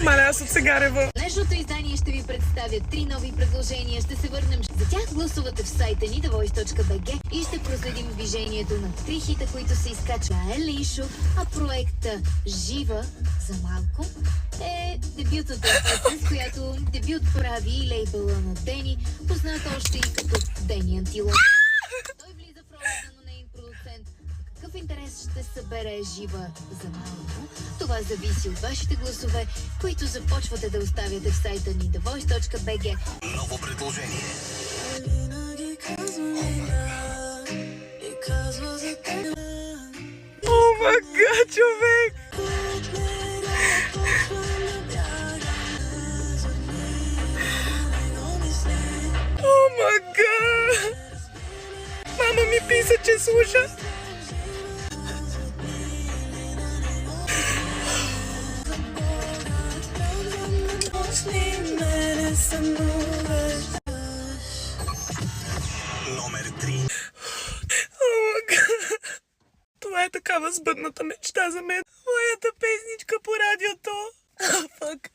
Мале, аз от сега рева. Днешното издание ще ви представя 3 нови предложения. Ще се върнем за тях. Гласувате в сайта ни thevoice.bg и ще проследим движението на 3 хита, които се изкачва Елишо, а проекта Жива за малко е дебютната песен, с която дебют прави лейбъла на Дени, познат още и като Дени Антилопа. Той влиза в ролята на нейн продуцент. Какъв интерес ще събере Жива за малко? Това зависи от вашите гласове, които започвате да оставяте в сайта ни thevoice.bg. Ново предложение. О, мага, човек! О, мага! Мама ми писа, че слуша. Номер 3. О, мага! Това е такава сбъдната мечта за мен. Моята песничка по радиото. Фак.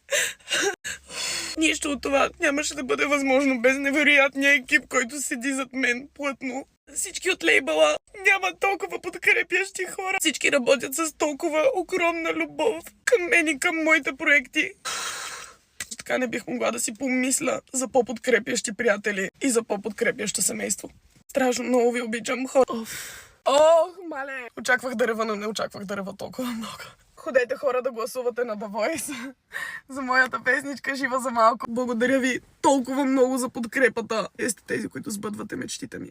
Нищо от това нямаше да бъде възможно без невероятния екип, който седи зад мен плътно. Всички от лейбъла нямат толкова подкрепящи хора. Всички работят с толкова огромна любов към мен и към моите проекти. Така не бих могла да си помисля за по-подкрепящи приятели и за по-подкрепящо семейство. Страшно много ви обичам, хора. Ох, мале! Очаквах да рева, но не очаквах да рева толкова много. Ходете, хора, да гласувате на The Voice за моята песничка Жива за малко. Благодаря ви толкова много за подкрепата. Вие сте тези, които сбъдвате мечтите ми.